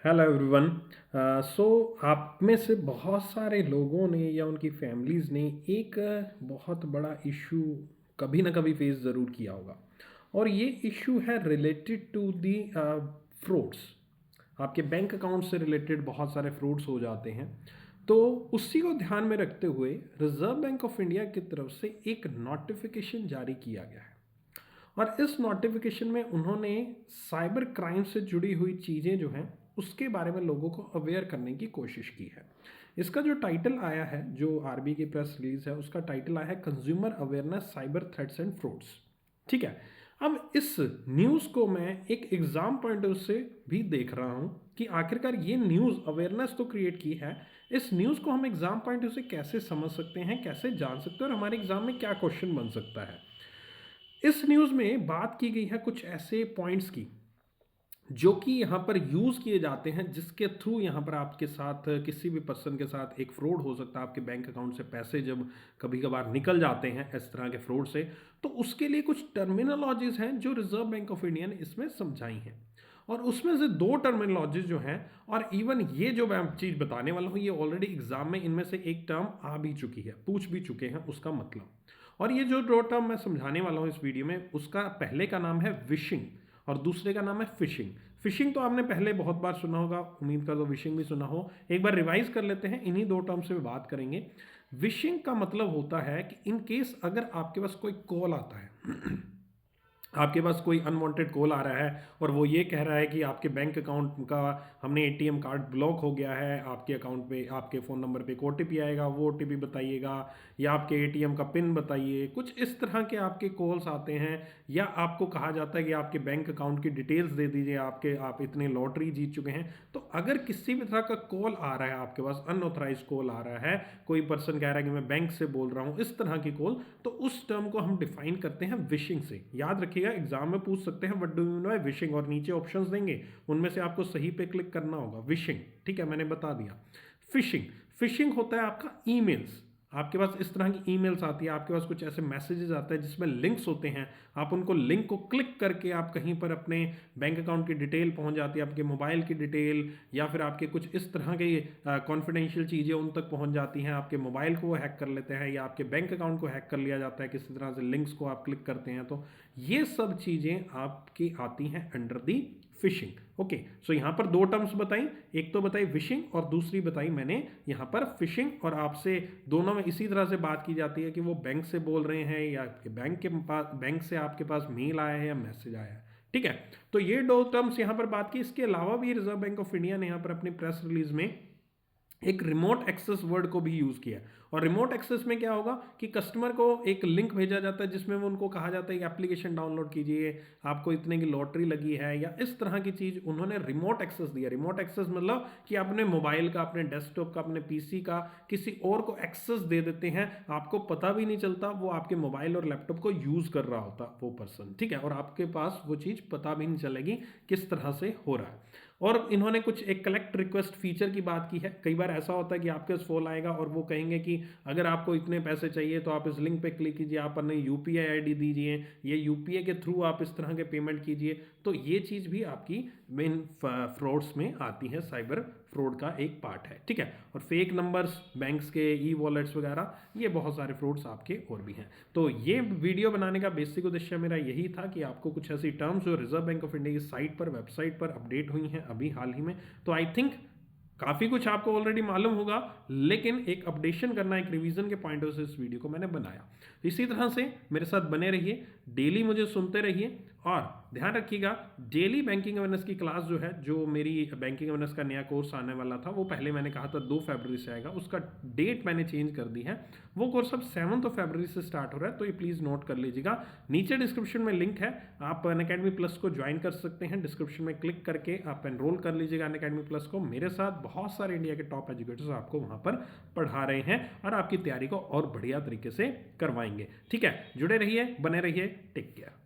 Hello everyone. सो आप में से बहुत सारे लोगों ने या उनकी फैमिलीज़ ने एक बहुत बड़ा इशू कभी ना कभी फेस ज़रूर किया होगा। और ये इशू है रिलेटेड टू दी फ्रॉड्स। आपके बैंक अकाउंट से रिलेटेड बहुत सारे फ्रॉड्स हो जाते हैं। तो उसी को ध्यान में रखते हुए रिजर्व बैंक ऑफ इंडिया की तरफ से एक नोटिफिकेशन जारी किया गया है। और इस नोटिफिकेशन में उन्होंने साइबर क्राइम से जुड़ी हुई चीज़ें जो हैं उसके बारे में लोगों को अवेयर करने की कोशिश की है। इसका जो टाइटल आया है, जो आरबीआई की प्रेस रिलीज है, उसका टाइटल आया है consumer awareness cyber threats and frauds. ठीक है। अब इस न्यूज़ को मैं एक एग्जाम पॉइंट ऑफ से भी देख रहा हूँ कि आखिरकार ये न्यूज़ अवेयरनेस तो क्रिएट की है। इस न्यूज़ को हम एग्जाम पॉइंट ऑफ से कैसे समझ सकते हैं, कैसे जान सकते हैं और हमारे एग्जाम में क्या क्वेश्चन बन सकता है। इस न्यूज़ में बात की गई है कुछ ऐसे पॉइंट्स की जो कि यहाँ पर यूज़ किए जाते हैं, जिसके थ्रू यहाँ पर आपके साथ किसी भी पर्सन के साथ एक फ्रॉड हो सकता है। आपके बैंक अकाउंट से पैसे जब कभी कभार निकल जाते हैं इस तरह के फ्रॉड से, तो उसके लिए कुछ टर्मिनोलॉजीज हैं जो रिजर्व बैंक ऑफ इंडिया ने इसमें समझाई हैं। और उसमें से दो टर्मिनोलॉजीज जो हैं, और इवन ये जो मैं चीज़ बताने वाला हूँ, ये ऑलरेडी एग्जाम में इनमें से एक टर्म आ भी चुकी है, पूछ भी चुके हैं उसका मतलब। और ये जो दो टर्म मैं समझाने वाला हूँ इस वीडियो में, उसका पहले का नाम है विशिंग और दूसरे का नाम है फिशिंग। फिशिंग तो आपने पहले बहुत बार सुना होगा, उम्मीद कर दो विशिंग भी सुना हो। एक बार रिवाइज कर लेते हैं, इन्हीं दो टर्म से बात करेंगे। विशिंग का मतलब होता है कि इन केस अगर आपके पास कोई कॉल आता है आपके पास कोई अनवांटेड कॉल आ रहा है और वो ये कह रहा है कि आपके बैंक अकाउंट का हमने एटीएम कार्ड ब्लॉक हो गया है, आपके अकाउंट पे आपके फ़ोन नंबर पे एक ओटीपी आएगा, वो ओटीपी बताइएगा, या आपके एटीएम का पिन बताइए, कुछ इस तरह के आपके कॉल्स आते हैं। या आपको कहा जाता है कि आपके बैंक अकाउंट की डिटेल्स दे दीजिए, आप इतने लॉटरी जीत चुके हैं। तो अगर किसी भी तरह का कॉल आ रहा है आपके पास, अनऑथराइज कॉल आ रहा है, कोई पर्सन कह रहा है कि मैं बैंक से बोल रहा हूँ, इस तरह की कॉल, तो उस टर्म को हम डिफाइन करते हैं विशिंग से। याद रखिएगा, एग्जाम में पूछ सकते हैं what do you mean by wishing, और नीचे ऑप्शंस देंगे, उनमें से आपको सही पे क्लिक करना होगा। विशिंग, ठीक है, मैंने बता दिया। फिशिंग, फिशिंग होता है आपका ईमेल्स। आपके पास इस तरह की ईमेल्स आती है, आपके पास कुछ ऐसे मैसेजेस आते हैं जिसमें लिंक्स होते हैं। आप उनको लिंक को क्लिक करके आप कहीं पर अपने बैंक अकाउंट की डिटेल पहुंच जाती है, आपके मोबाइल की डिटेल, या फिर आपके कुछ इस तरह के कॉन्फिडेंशियल चीज़ें उन तक पहुंच जाती हैं। आपके मोबाइल को वो हैक कर लेते हैं, या आपके बैंक अकाउंट को हैक कर लिया जाता है किसी तरह से, लिंक्स को आप क्लिक करते हैं। तो ये सब चीज़ें आपकी आती हैं अंडर दी फिशिंग। ओके, सो यहाँ पर दो टर्म्स बताई, एक तो बताई विशिंग और दूसरी बताई मैंने यहाँ पर फिशिंग। और आपसे दोनों में इसी तरह से बात की जाती है कि वो बैंक से बोल रहे हैं या बैंक के पास, बैंक से आपके पास मेल आया है या मैसेज आया है। ठीक है, तो ये दो टर्म्स यहाँ पर बात की। इसके अलावा भी रिजर्व बैंक ऑफ इंडिया ने यहाँ पर अपनी प्रेस रिलीज में एक रिमोट एक्सेस वर्ड को भी यूज किया। और रिमोट एक्सेस में क्या होगा कि कस्टमर को एक लिंक भेजा जाता है जिसमें वो उनको कहा जाता है कि एप्लीकेशन डाउनलोड कीजिए, आपको इतने की लॉटरी लगी है, या इस तरह की चीज उन्होंने रिमोट एक्सेस दिया। रिमोट एक्सेस मतलब कि अपने मोबाइल का, अपने डेस्कटॉप का, अपने पीसी का किसी और को एक्सेस दे देते हैं, आपको पता भी नहीं चलता, वो आपके मोबाइल और लैपटॉप को यूज कर रहा होता वो पर्सन। ठीक है, और आपके पास वो चीज पता भी नहीं चलेगी किस तरह से हो रहा है। और इन्होंने कुछ एक कलेक्ट रिक्वेस्ट फीचर की बात की है। कई बार ऐसा होता है कि आपके पास फोन आएगा और वो कहेंगे कि अगर आपको इतने पैसे चाहिए तो आप इस लिंक पे क्लिक कीजिए, आप अपने यूपीआई आईडी दीजिए, ये यूपीआई के थ्रू आप इस तरह के पेमेंट कीजिए। तो ये चीज़ भी आपकी मेन फ्रॉड्स में आती है, साइबर फ्रॉड का एक पार्ट है। ठीक है, और फेक नंबर्स, बैंक्स के ई वॉलेट्स वगैरह, ये बहुत सारे फ्रॉड्स आपके और भी हैं। तो ये वीडियो बनाने का बेसिक उद्देश्य मेरा यही था कि आपको कुछ ऐसी टर्म्स जो रिजर्व बैंक ऑफ इंडिया की साइट पर, वेबसाइट पर अपडेट हुई हैं अभी हाल ही में, तो आई थिंक काफ़ी कुछ आपको ऑलरेडी मालूम होगा, लेकिन एक अपडेशन करना, एक रिवीजन के पॉइंट ऑफ से इस वीडियो को मैंने बनाया। इसी तरह से मेरे साथ बने रहिए, डेली मुझे सुनते रहिए, और ध्यान रखिएगा डेली बैंकिंग अवेयरनेस की क्लास जो है, जो मेरी बैंकिंग अवेयरनेस का नया कोर्स आने वाला था, वो पहले मैंने कहा था 2 फरवरी से आएगा, उसका डेट मैंने चेंज कर दी है। वो कोर्स अब 7 फरवरी से स्टार्ट हो रहा है, तो ये प्लीज़ नोट कर लीजिएगा। नीचे डिस्क्रिप्शन में लिंक है, आप अनअकैडमी प्लस को ज्वाइन कर सकते हैं। डिस्क्रिप्शन में क्लिक करके आप एनरोल कर लीजिएगा अनअकैडमी प्लस को। मेरे साथ बहुत सारे इंडिया के टॉप एजुकेटर्स आपको वहाँ पर पढ़ा रहे हैं और आपकी तैयारी को और बढ़िया तरीके से करवाएंगे। ठीक है, जुड़े रहिए, बने रहिए, टेक केयर।